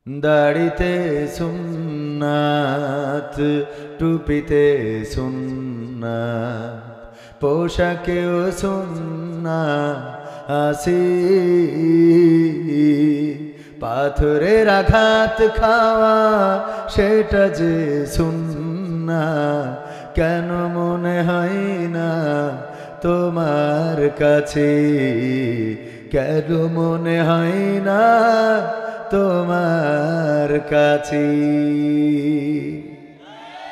দাড়িতে সুন্নাত, টুপিতে সুন্নাত, পোশাকেও সুন্নাত আসি, পাথরের আঘাত খাওয়া সেটা যে সুন্নাত, কেন মনে হয় না তোমার কাছে, কেন মনে হয় না তোমার কাছে।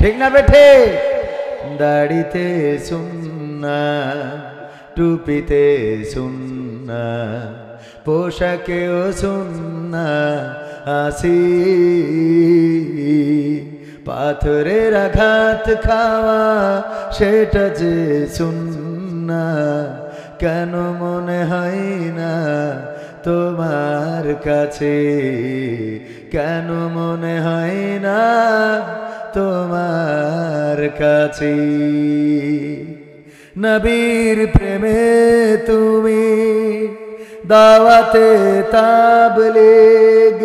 ঠিক না বেঠে? দাড়িতে সুন্নাত, টুপিতে সুন্নাত, পোশাকেও সুন্নাত আসি, পাথরের আঘাত খাওয়া সেটা যে সুন্নাত, কেন মনে হয় না তোমার কাছে, কেন মনে হয় না তোমার কাছে। নবীর প্রেমে তুমি দাওয়াতে তাবলীগ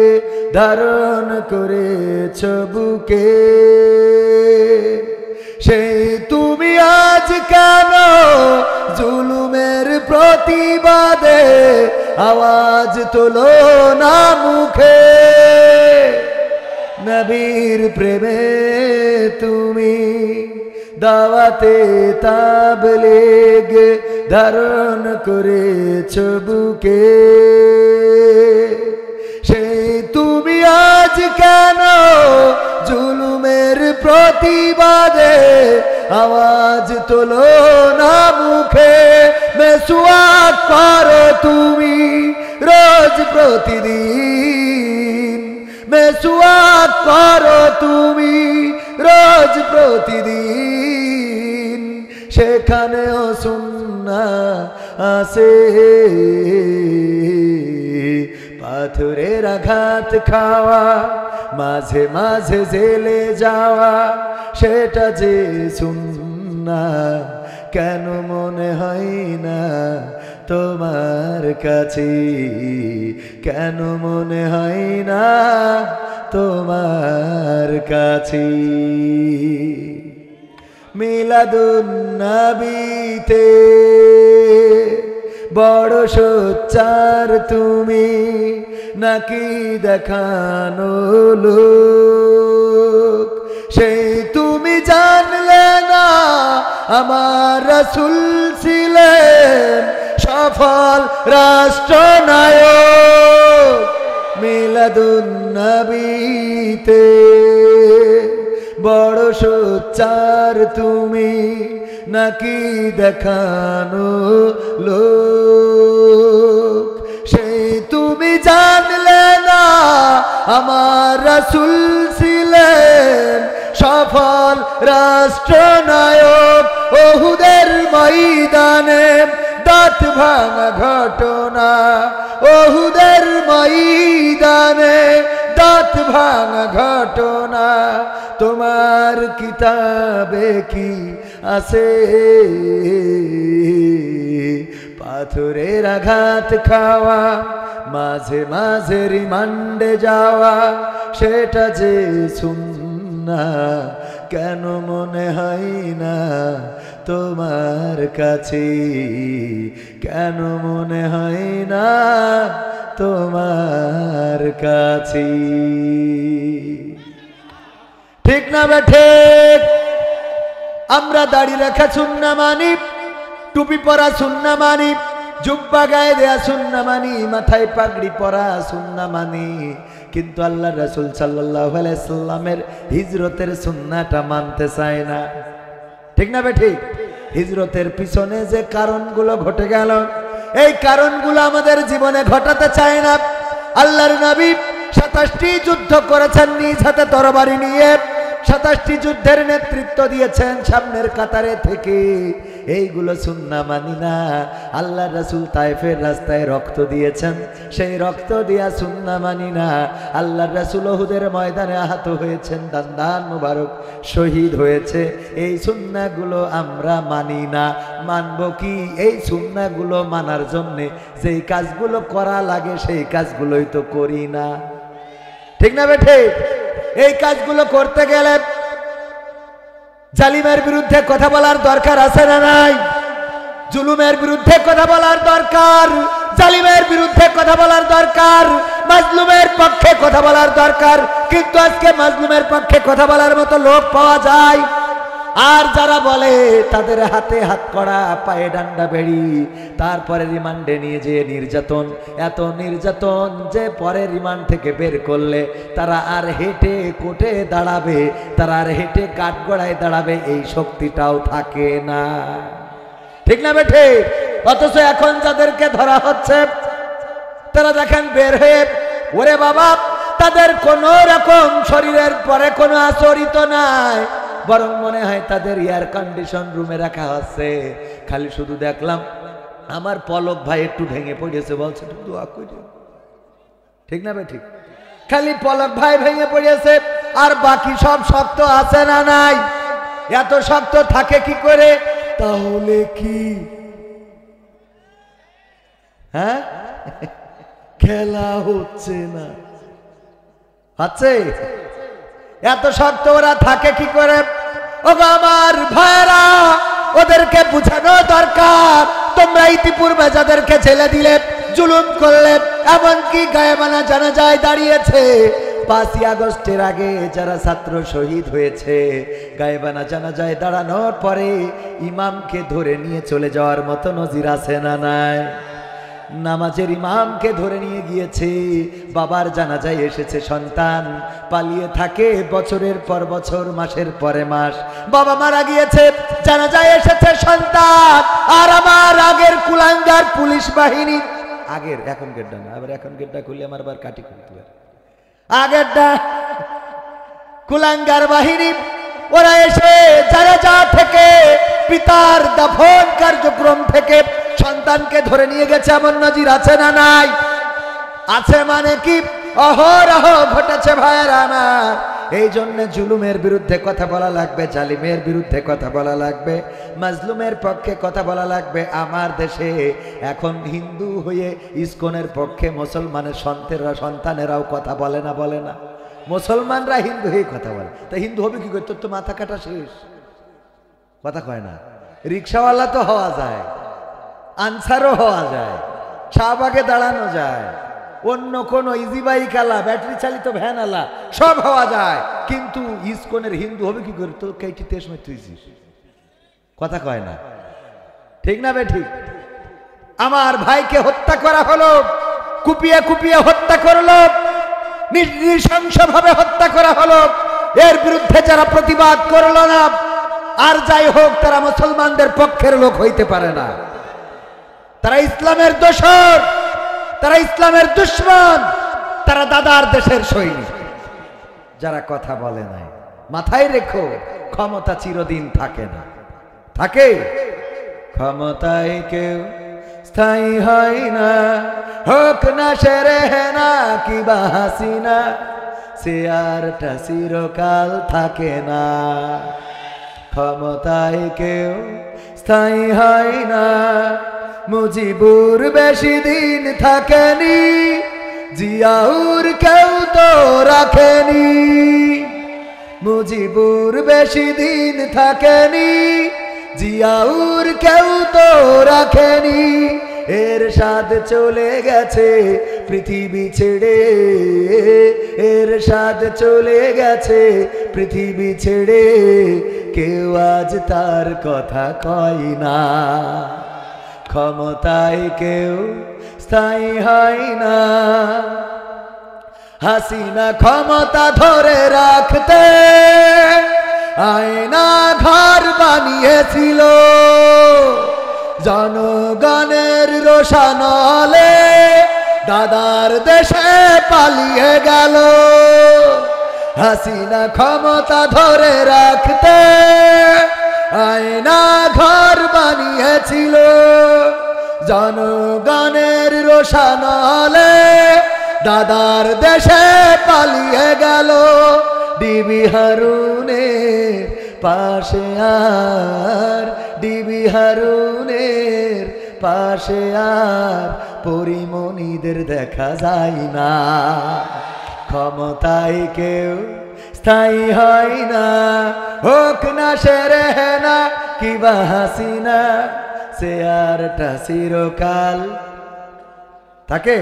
ধারণ করেছ বুকে, সেই তুমি আজ কেন জুলুমের প্রতিবাদে আওয়াজ তোলো না মুখে। নবীর প্রেমে তুমি দাওয়াতে তাবলীগ ধারণ করেছ বুকে, সেই তুমি আজ কেন জুলুমের প্রতিবাদে আওয়াজ তোলো না মুখে। মেসওয়াক করো তুমি রোজ প্রতিদিন, মেসওয়াক করো তুমি রোজ প্রতিদিন, সেখানেও সুন্নাত আছে। পাথরের আঘাত খাওয়া, মাঝে মাঝে জেলে যাওয়া সেটা যে সুন্নাত, কেন মনে হয় না তোমার কাছে, কেন মনে হয় না তোমার কাছে। মিলাদুন নবীতে বড় সোচ্চার তুমি, নাকি দেখানো লোক, সেই তুমি জানলে না আমার রাসূল ছিলেন সফল রাষ্ট্রনায়ক। মিলাদুন নবীতে বড় সোচ্চার তুমি, নাকি দেখানো লোক, সেই তুমি জানলে না আমার রাসূল ছিলেন সফল রাষ্ট্রনায়ক। ওহুদের ময়দানে দাঁত ভাঙা ঘটনা, ওহুদের ময়দানে দাঁত ভাঙা ঘটনা তোমার কিতাবে কি আছে? পাথরের আঘাত খাওয়া, মাঝে মাঝে রিমান্ডে যাওয়া সেটা যে সুন্নাত, কেন মনে হয় না তোমার কাছে, কেন মনে হয় না তোমার কাছে। ঠিক না বেঠে? আমরা দাড়ি রাখা সুন্নাত মানি, টুপি পরা সুন্নাত মানি, জুব্বা গায়ে দেয়া সুন্নাত মানি, মাথায় পাগড়ি পরা সুন্নাত মানি, কিন্তু আল্লাহ রাসূল সাল্লাল্লাহু আলাইহি সাল্লামের হিজরতের সুন্নাহটা মানতে চায় না। ঠিক না বেঠিক? হিজরতের পিছনে যে কারণগুলো ঘটে গেল, এই কারণগুলো আমাদের জীবনে ঘটাতে চায় না। আল্লাহর নবী 27টি যুদ্ধ করেছেন নিজ হাতে তরবারি নিয়ে, 27টি যুদ্ধের নেতৃত্ব দিয়েছেন সামনের কাতারে থেকে। এইগুলো সুন্নাত মানি না। আল্লাহ রাসূল তায়েফের রাস্তায় রক্ত দিয়েছেন, সেই রক্ত দিয়া সুন্নাত মানি না। আল্লাহ রাসূল উহুদের ময়দানে আহত হয়েছেন, দান মুবারক শহীদ হয়েছে, এই সুন্নাহগুলো আমরা মানি না। মানব কি? এই সুন্নাহগুলো মানার জন্যে যেই কাজগুলো করা লাগে সেই কাজগুলোই তো করি না। ঠিক না বেঠে? এই কাজগুলো করতে গেলে জালিমের বিরুদ্ধে কথা বলার দরকার আছে না নাই? জুলুমের বিরুদ্ধে কথা বলার দরকার, জালিমের বিরুদ্ধে কথা বলার দরকার, মাজলুমের পক্ষে কথা বলার দরকার। কিন্তু আজকে মাজলুমের পক্ষে কথা বলার মতো লোক পাওয়া যায়, আর যারা বলে তাদের হাতে হাত কড়া, পায়ে ডান্ডা বেড়ি, তারপরে রিমান্ডে নিয়ে যেয়ে নির্যাতন, এত নির্যাতন যে পরে রিমান্ড থেকে বের করলে তারা আর হেঁটে কোর্টে দাঁড়াবে, তারা আর হেঁটে কাঠগড়ায় দাঁড়াবে এই শক্তিটাও থাকে না। ঠিক না বেঠে? অথচ এখন যাদেরকে ধরা হচ্ছে তারা দেখেন বের হয়ে, ওরে বাবা, তাদের কোন রকম শরীরের পরে কোনো আচরিত নাই, বরং মনে হয় তাদের এয়ার কন্ডিশন রুমে রাখা হচ্ছে। খালি শুধু দেখলাম আমার পলক ভাই একটু ভেঙে পড়েছে, বলছে একটু দোয়া করি। ঠিক না ভাই? ঠিক। খালি পলক ভাই ভেঙে পড়েছে, আর বাকি সব শক্ত আছে না নাই? এত শক্ত থাকে কি করে? তাহলে কি হ্যাঁ খেলা হচ্ছে না? আছে এত শক্ত ওরা থাকে কি করে? ও আমার ভাইরা, ওদেরকে বুঝানো দরকার। তোমরা ইতিপূর্বে যাদেরকে ছেলে দিলে, জুলুম করলে, এমনকি গায়েবানা জানাজায় দাঁড়িয়েছে, 5ই আগস্টের আগে যারা ছাত্র শহীদ হয়েছে, গায়েবানা জানাজায় দাঁড়ানোর পরে ইমামকে ধরে নিয়ে চলে যাওয়ার মতো নজির আছে না নাই? নামাজের ইমামকে ধরে নিয়ে গিয়েছে, বাবার জানাজায় এসেছে সন্তান, পালিয়ে থাকে বছরের পর বছর, মাসের পরে মাস, বাবা মারা গিয়েছে, জানাজায় এসেছে সন্তান, আর আমার আগের কুলাঙ্গার পুলিশ বাহিনী, আগের এখন গেটটা না, আবার এখন গেটটা খুললে আমার আবার কাটি করতে পারে, আগেরটা কুলাঙ্গার বাহিনী, ওরা এসে জানাজা থেকে, পিতার দাফন কার্যক্রম থেকে সন্তানকে ধরে নিয়ে গেছে। এমন নজির আছে না নাই? আছে মানে কি? অহরহ ঘটেছে ভাইয়েরা আমার। এই জন্য জুলুমের বিরুদ্ধে কথা বলা লাগবে, জালিমের বিরুদ্ধে কথা বলা লাগবে, মাজলুমের পক্ষে কথা বলা লাগবে। আমার দেশে এখন হিন্দু হয়ে ইসকনের পক্ষে মুসলমানের সন্তানেরাও কথা বলে না, বলে না? মুসলমানরা হিন্দু হয়ে কথা বলে, তা হিন্দু হবে কি করে? তোর তো মাথা কাটা শেষ, কথা কয় না। রিক্সাওয়ালা তো হওয়া যায়, আনসারও হওয়া যায়, শাহবাগে দাঁড়ানো যায়, অন্য কোন ইজি বাইক আলা, ব্যাটারি চালিত ভ্যান আলা, সব হওয়া যায়। কিন্তু ইসকনের হিন্দু হবে কি করে? তো কেটি তেজ মে তুইছিস, কথা কয় না। ঠিক না বে ঠিক? আমার ভাইকে হত্যা করা হলো, কুপিয়ে কুপিয়ে হত্যা করলো, নৃশংসভাবে হত্যা করা হলো। এর বিরুদ্ধে যারা প্রতিবাদ করলো না, আর যাই হোক, তারা মুসলমানদের পক্ষের লোক হইতে পারে না। তারা ইসলামের দোসর, তারা ইসলামের দুশমন, তারা দাদার দেশের সৈনিক। যারা কথা বলে নাই, মাথায় রেখো, ক্ষমতা চিরদিন থাকে না। থাকে? ক্ষমতায় কেউ স্থায়ী হয় না, হোক না সেরে না কিবা হাসিনা, সে আরটা চিরকাল থাকে না। ক্ষমতায় কেউ স্থায়ী হয় না, মুজিবুর বেশি দিন থাকেনি, জিয়াউর কেউ তো রাখেনি। মুজিবুর বেশি দিন থাকেনি, জিয়াউর কেউ তো রাখেনি। এরশাদ চলে গেছে পৃথিবী ছেড়ে, এরশাদ চলে গেছে পৃথিবী ছেড়ে, কেউ আজ তার কথা কয় না। ক্ষমতায় কেউ স্থায়ী হয় না। হাসিনা ক্ষমতা ধরে রাখতে আয়না ঘর বানিয়েছিল, জনগণের রোশানলে দাদার দেশে পালিয়ে গেল। হাসিনা ক্ষমতা ধরে রাখতে আয়না ঘর বানিয়েছিল, জনগণের রোশানলে দাদার দেশে পালিয়ে গেল। ডিবি হারুনের পাশে আর, ডিবি হারুনের পাশে আর পরিমণিদের দেখা যায় না। ক্ষমতায় কেউ স্থায়ী হয় না, হোক না সেরে না কিবা হাসিনা, চেয়ারটা চিরকাল থাকে,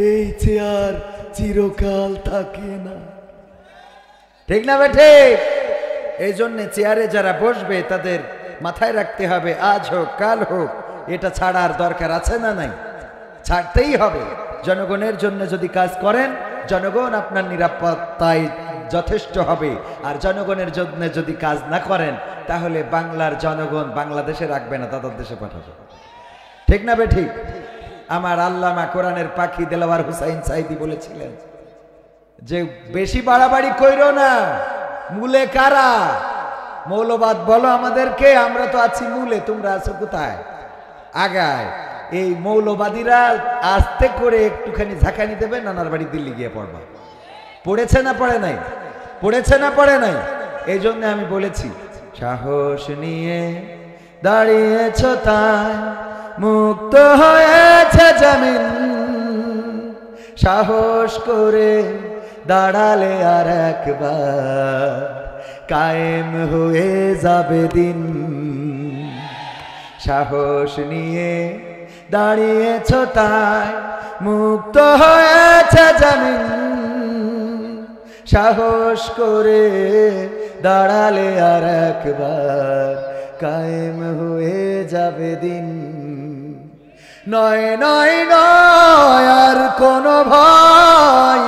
এই চেয়ার চিরকাল থাকে না। ঠিক না বেঠে? এই জন্য চেয়ারে যারা বসবে তাদের মাথায় রাখতে হবে আজ হোক কাল হোক এটা ছাড়ার দরকার আছে না নাই? ছাড়তেই হবে। জনগণের জন্য যদি কাজ করেন জনগণ আপনার নিরাপত্তায় যথেষ্ট হবে, আর জনগণের জন্য যদি কাজ না করেন তাহলে বাংলার জনগণ বাংলাদেশে রাখবে না, তাদের দেশে পাঠাবে। ঠিক না বেঠিক? আমার আল্লামা কোরআনের পাখি দেলাওয়ার হুসাইন সাইদি বলেছিলেন যে বেশি বাড়াবাড়ি কইরো না, মূলে কারা? মৌলবাদ বলো আমাদেরকে, আমরা তো আছি মূলে, তোমরা আছো কোথায়? আগায়। এই মৌলবাদীরা আস্তে করে একটুখানি ঝাঁকানি দেবে, নানার বাড়ি দিল্লি গিয়ে পড়বা। পড়েছে না পড়ে নাই? পড়েছে না পড়ে নাই? এই জন্য আমি বলেছি সাহস নিয়ে দাঁড়িয়েছ তাই মুক্ত হয়েছে জমিন, সাহস করে দাঁড়ালে আর একবার কায়েম হয়ে যাবে দিন। সাহস নিয়ে দাঁড়িয়েছ তাই মুক্ত হয়েছে জমিন, সাহস করে দাঁড়ালে আর একবার কায়েম হয়ে যাবে দিন। নয় নয় নয় আর কোনো ভয়,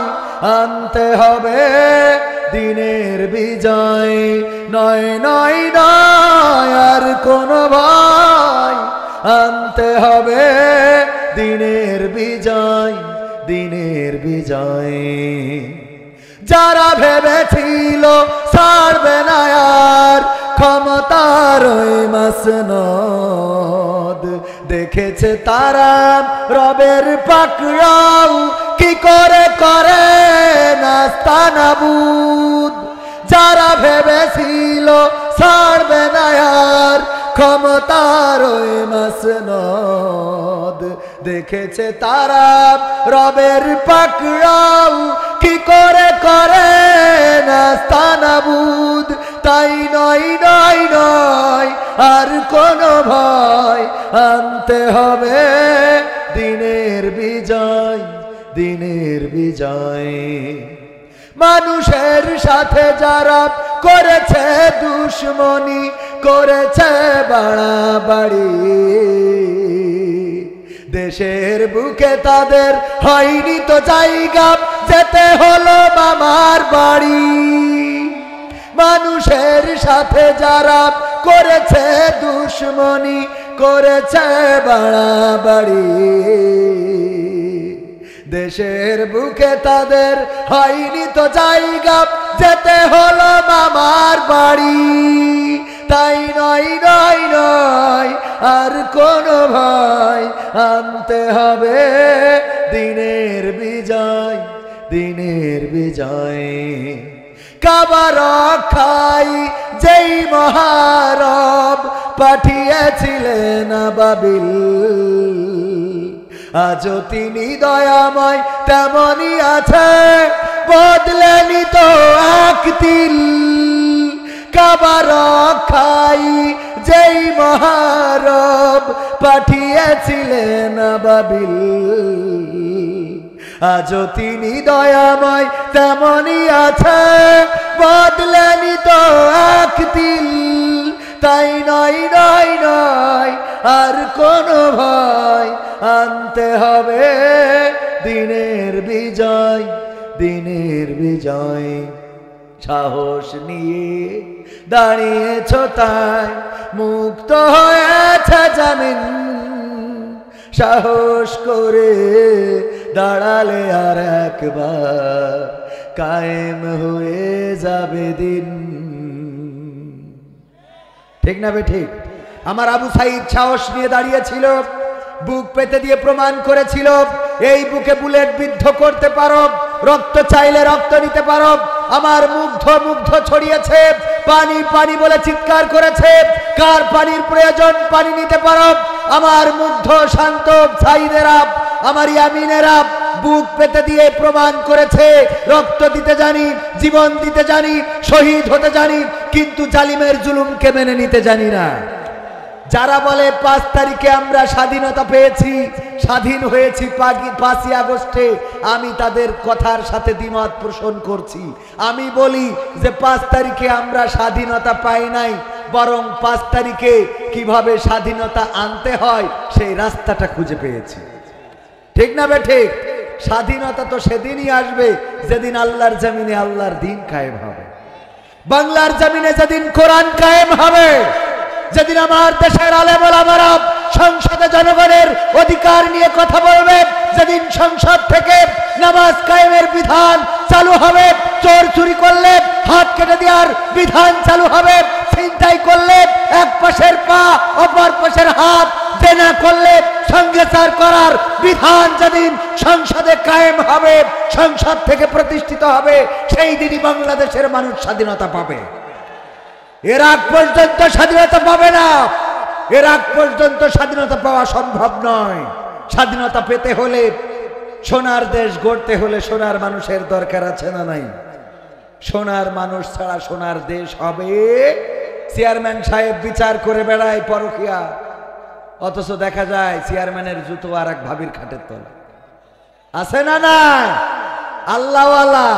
আনতে হবে দিনের বিজয়। নয় নয় নয় আর কোনো ভয়, আনতে হবে দিনের বিজয়, দিনের বিজয়। যারা ভেবেছিল ছাড়বে না আর ক্ষমতার ওই মাসনদ, দেখেছে তারা রবের পাকড়াও কি করে করে নাস্তানাবুদ। যারা ভেবেছিল ছাড়বে না আর ক্ষমতার ওই মাসনদ, দেখেছে তারা রবের পাকড়াও কি করে করে নাস্তানাবুদ। তাই নয় নয় নয় আর কোনো ভয়, আনতে হবে দিনের বিজয়, দিনের বিজয়। মানুষের সাথে যারা করেছে দুশ্মনী, করেছে বাড়াবাড়ি, দেশের বুকে তাদের হয়নি তো জায়গা, যেতে হলো মামার বাড়ি। মানুষের সাথে যারা করেছে দুশ্মনী, করেছে বাড়াবাড়ি, দেশের বুকে তাদের হয়নি তো জায়গা, যেতে হলো মামার বাড়ি। তাই নয় নয় নয় আর কোনো ভয়, আনতে হবে দিনের বিজয়, দিনের বিজয়। কাবা রক্ষাই যেই মহারব পাঠিয়েছিলেন আবাবিল, আজও তিনি দয়াময় তেমনই আছে, বদলেনি তো এক তিল। কাবা রক্ষাই যেই মহারব পাঠিয়েছিলেন আবাবিল, আজও তিনি দয়াময় তেমনই আছে, বদলেনি তো এক তিল। তাই নয় নয় নয় আর কোনো ভয়, আনতে হবে দিনের বিজয়, দিনের বিজয়। সাহস নিয়ে দাঁড়িয়েছ তাই মুক্ত হয়েছে জমিন, সাহস করে দাঁড়ালে আর একবার কায়েম হয়ে যাবে দিন। ঠিক না বে ঠিক? আমার আবু সাইদ সাহস নিয়ে দাঁড়িয়েছিল, বুক পেতে দিয়ে প্রমাণ করেছিল এই বুকে বুলেট বিদ্ধ করতে পারো, রক্ত চাইলে রক্ত নিতে পারো। আমার মুগ্ধ মুগ্ধ ছড়িয়েছে, পানি পানি বলে চিৎকার করেছে, কার পানির প্রয়োজন পানি নিতে পারো। আমার মুগ্ধ শান্ত সাইদেরা, আমার ইয়ামিনেরা বুক পেতে দিয়ে প্রমাণ করেছে রক্ত দিতে জানি, জীবন দিতে জানি, শহীদ হতে জানি, কিন্তু জালিমের জুলুমকে মেনে নিতে জানি না। যারা বলে 5 তারিখে আমরা স্বাধীনতা পেয়েছি, স্বাধীন হয়েছি 5ই আগস্টে, আমি তাদের কথার সাথে দ্বিমত পোষণ করছি। আমি বলি যে 5 তারিখে আমরা স্বাধীনতা পাই নাই, বরং 5 তারিখে কিভাবে স্বাধীনতা আনতে হয় সেই রাস্তাটা খুঁজে পেয়েছি। ঠিক না বে ঠিক? স্বাধীনতা তো সেদিনই আসবে যেদিন আল্লাহর জমিনে আল্লাহর দিন কায়েম হবে, বাংলার জমিনে যেদিন কোরআন কায়েম হবে, যেদিন আমার দেশের আলেম ওলামারা সংসদে জনগণের অধিকার নিয়ে কথা বলবে, যেদিন সংসদ থেকে নামাজ কায়েমের বিধান চালু হবে, চোর চুরি করলে হাত কেটে দেওয়ার বিধান চালু হবে, ছিনতাই করলে এক পাশের পা অপর পাশের হাত, দেনা করলে সংসার করার বিধান যেদিন সংসদে কায়েম হবে, সংসদ থেকে প্রতিষ্ঠিত হবে, সেই দিনই বাংলাদেশের মানুষ স্বাধীনতা পাবে। এর আগ পর্যন্ত স্বাধীনতা পাবে না, এর আগ পর্যন্ত স্বাধীনতা পাওয়া সম্ভব নয়। স্বাধীনতা পেতে হলে, সোনার দেশ গড়তে হলে সোনার মানুষের দরকার আছে না নাই? সোনার মানুষ ছাড়া সোনার দেশ হবে? চেয়ারম্যান সাহেব বিচার করে বেড়ায় পরকিয়া, অথচ দেখা যায় চেয়ারম্যানের জুতো আর এক ভাবির খাটের তলা। আছে না না? আল্লাহওয়ালা,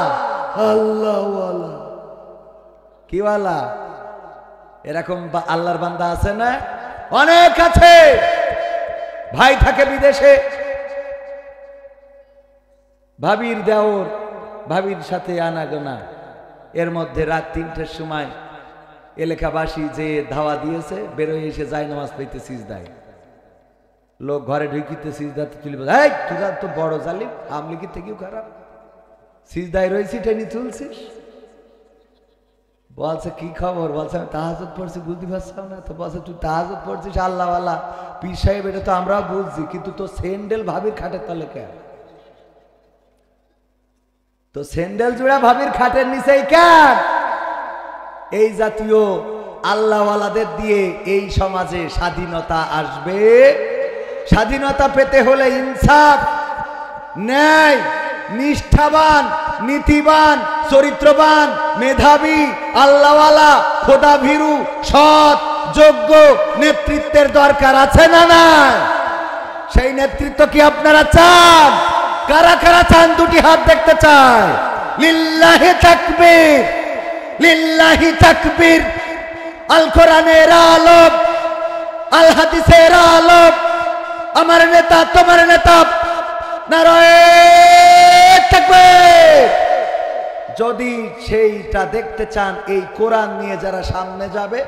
আল্লাহওয়ালা কি ওয়ালা? এরকম আল্লাহর বান্দা আছে না? অনেক আছে। ভাই থাকে বিদেশে, ভাবির দেওর, ভাবির সাথে আনাগোনা, এর মধ্যে রাত 3টের সময় এলাকাবাসী যে ধাওয়া দিয়েছে, বেরোয় এসে যায় নামাজ পড়তে সিজদায়। লোক ঘরে ঢুকিতে সিজদাতে তুলি, এই তোরা তো বড় জালিম, আমলিগির থেকেও খারাপ, সিজদায় রয়েছি টেনে তুলছিস। বলছে কি খবর? বলছে আমি তাহাজ্জুদ পড়ছি, বুঝতে পারছাও না তো? বলছে তুই তাহাজ্জুদ পড়ছিস, আল্লাহওয়ালা পীর সাহেব, এটা তো আমরাও বুঝছি, কিন্তু তো স্যান্ডেল ভাবির খাটের তলে কেন? তো স্যান্ডেল জোড়া ভাবির খাটের নিচেই কেন? এই জাতীয় আল্লাহওয়ালাদের দিয়ে এই সমাজে স্বাধীনতা আসবে। স্বাধীনতা পেতে হলে ইনসাফ, ন্যায়, নিষ্ঠাবান, নীতিবান, চরিত্রবান, মেধাবী, আল্লাহওয়ালা, খোদাভীরু, সৎ, যোগ্য নেতৃত্বের দরকার আছে না না? সেই নেতৃত্ব কি আপনারা চান? কারা কারা চান? দুটি হাত দেখতে চাই। লিল্লাহি তাকবীর, লিল্লাহি তাকবীর। আল কোরআনের আলো, আল হাদিসের আলো, আমার নেতা তোমার নেতা, নারায়ে তাকবীর। যদি সেইটা দেখতে চান, এই কোরআন নিয়ে যারা সামনে যাবে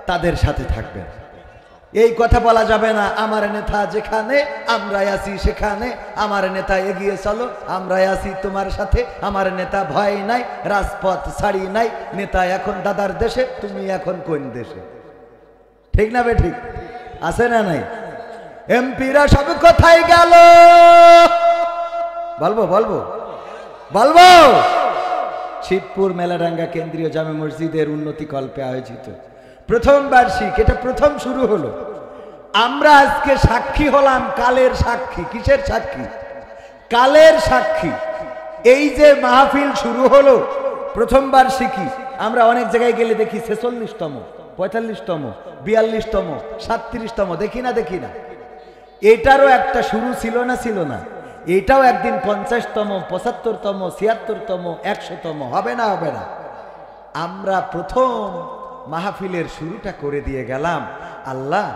তাদের সাথে থাকবেন। এই কথা বলা যাবে না আমার নেতা যেখানে আমরাই আছি সেখানে, আমার নেতা এগিয়ে চলো আমরাই আছি তোমার সাথে, আমার নেতা ভয় নাই, রাজপথ ছাড়ি নাই, নেতা এখন দাদার দেশে, তুমি এখন কোন দেশে? ঠিক না বে ঠিক? আছে না নাই? এমপিরা সব কোথায় গেল? বলবো বলবো বলবো। শিবপুর মেলাডাঙ্গা কেন্দ্রীয় জামে মসজিদের উন্নতি কল্পে আয়োজিত প্রথম বার্ষিক, এটা প্রথম শুরু হলো। আমরা আজকে সাক্ষী হলাম, কালের সাক্ষী। কিসের সাক্ষী? কালের সাক্ষী। এই যে মাহফিল শুরু হলো প্রথম বার্ষিকী, আমরা অনেক জায়গায় গেলে দেখি 46তম, 45তম, 42তম, 37তম, দেখি না দেখি না? এটারও একটা শুরু ছিল না? ছিল না? এটাও একদিন 50তম, 75তম, 76তম, 100তম হবে না? হবে না? আমরা প্রথম মাহফিলের শুরুটা করে দিয়ে গেলাম। আল্লাহ,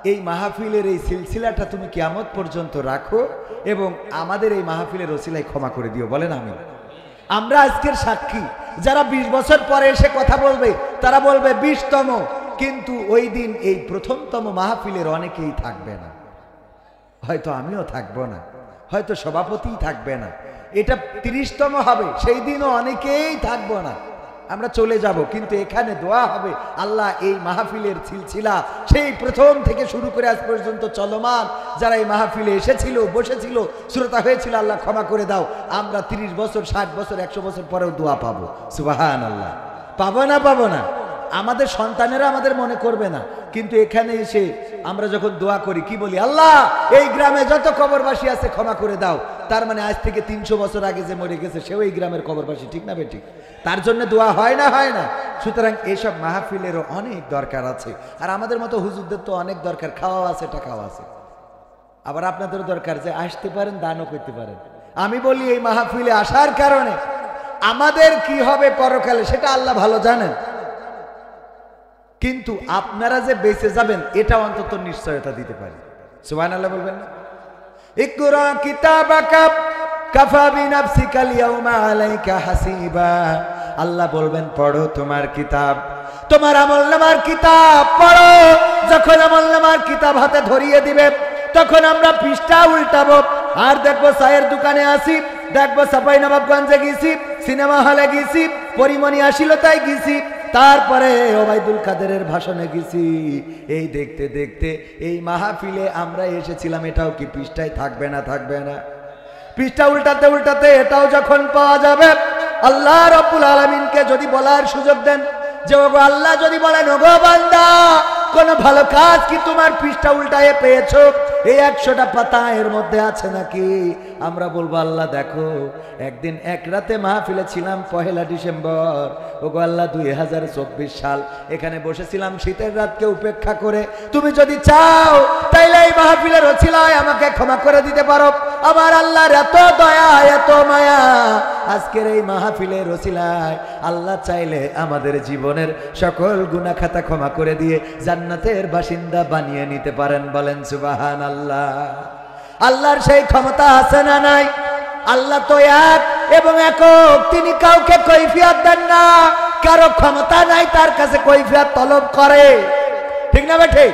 এই মাহফিলের এই সিলসিলাটা তুমি কিয়ামত পর্যন্ত রাখো এবং আমাদের এই মাহফিলের ওসিলায় ক্ষমা করে দিও। বলেন আমিন। আমরা আজকের সাক্ষী। যারা 20 বছর পরে এসে কথা বলবে তারা বলবে 20তম, কিন্তু ওই দিন এই প্রথমতম মাহফিলের অনেকেই থাকবে না, হয়তো আমিও থাকবো না, হয়তো সভাপতিই থাকবে না, এটা 30তম হবে, সেই দিনও অনেকেই থাকবো না, আমরা চলে যাব। কিন্তু এখানে দোয়া হবে, আল্লাহ এই মাহফিলের সিলসিলা সেই প্রথম থেকে শুরু করে আজ পর্যন্ত চলমান, যারা এই মাহফিলে এসেছিল, বসেছিল, শ্রোতা হয়েছিল, আল্লাহ ক্ষমা করে দাও। আমরা 30 বছর, 60 বছর, 100 বছর পরেও দোয়া পাবো। সুবহানাল্লাহ। পাবো না? পাবো না? আমাদের সন্তানেরা আমাদের মনে করবে না, কিন্তু এখানে এসে আমরা যখন দোয়া করি কি বলি? আল্লাহ এই গ্রামে যত কবরবাসী আছে ক্ষমা করে দাও, তার মানে আজ থেকে 300 বছর আগে যে মরে গেছে সেও এই গ্রামের কবরবাসী, ঠিক না বেঠিক? তার জন্য দোয়া হয় না, হয় না? সুতরাং এইসব মাহফিলেরও অনেক দরকার আছে। আর আমাদের মতো হুজুরদের তো অনেক দরকার, খাওয়া আছে, টাকাও আছে। আবার আপনাদের দরকার যে আসতে পারেন, দানও করতে পারেন। আমি বলি এই মাহফিলে আসার কারণে আমাদের কি হবে পরকালে সেটা আল্লাহ ভালো জানেন, কিন্তু আপনারা যে বেঁচে যাবেন এটা অন্তত নিশ্চয়তা দিতে পারি। সুবহানাল্লাহ বলবেন না? ইকরা কিতাবাকা কাফা বিনাফসিকা আল-ইয়াওমা আলাইকা হাসিবা। আল্লাহ বলবেন পড়ো তোমার কিতাব, তোমার আমলনামার কিতাব পড়ো। যখন আমলনামার কিতাব হাতে ধরিয়ে দিবে তখন আমরা পৃষ্ঠা উল্টাবো আর দেখবো চায়ের দোকানে আসি, দেখবো সাপাই নবাবগঞ্জে গেছি, সিনেমা হলে গেছি, পরিমণি আশিলতায় গেছি, তারপরে ওবায়দুল কাদেরের ভাষণে গেছি। এই দেখতে দেখতে এই মাহফিলে আমরা এসেছিলাম, এটাও কি পৃষ্ঠায় থাকবে না? থাকবে না? পৃষ্ঠা উল্টাতে উল্টাতে এটাও যখন পাওয়া যাবে, আল্লাহ রাব্বুল আলামিনকে যদি বলার সুযোগ দেন যে ওগো আল্লাহ যদি বলেন ওগো বান্দা কোন ভালো কাজ কি তোমার পৃষ্ঠা উল্টায়ে পেয়েছো, এই 100টা পাতা এর মধ্যে আছে নাকি? আমরা বলবো আল্লাহ দেখো একদিন এক রাতে মাহফিলে ছিলাম 1 ডিসেম্বর, ওগো আল্লাহ 2024 সাল, এখানে বসেছিলাম শীতের রাতকে উপেক্ষা করে। তুমি যদি চাও তাইলে এই মাহফিলের ওসিলায় আমাকে ক্ষমা করে দিতে পারো। আমার আল্লাহর এত দয়া এত মায়া, আজকের এই মাহফিলের ওসিলায় আল্লাহ চাইলে আমাদের জীবনের সকল গুনাহ খাতা ক্ষমা করে দিয়ে জান্নাতের বাসিন্দা বানিয়ে নিতে পারেন। বলেন সুবহানাল্লাহ। আল্লাহর সেই ক্ষমতা আছে না নাই? আল্লাহ তো এক এবং একক, তিনি কাউকে কৈফিয়ত দেন না। কারো ক্ষমতা নাই তার কাছে কৈফিয়ত তলব করে, ঠিক না বেঠিক?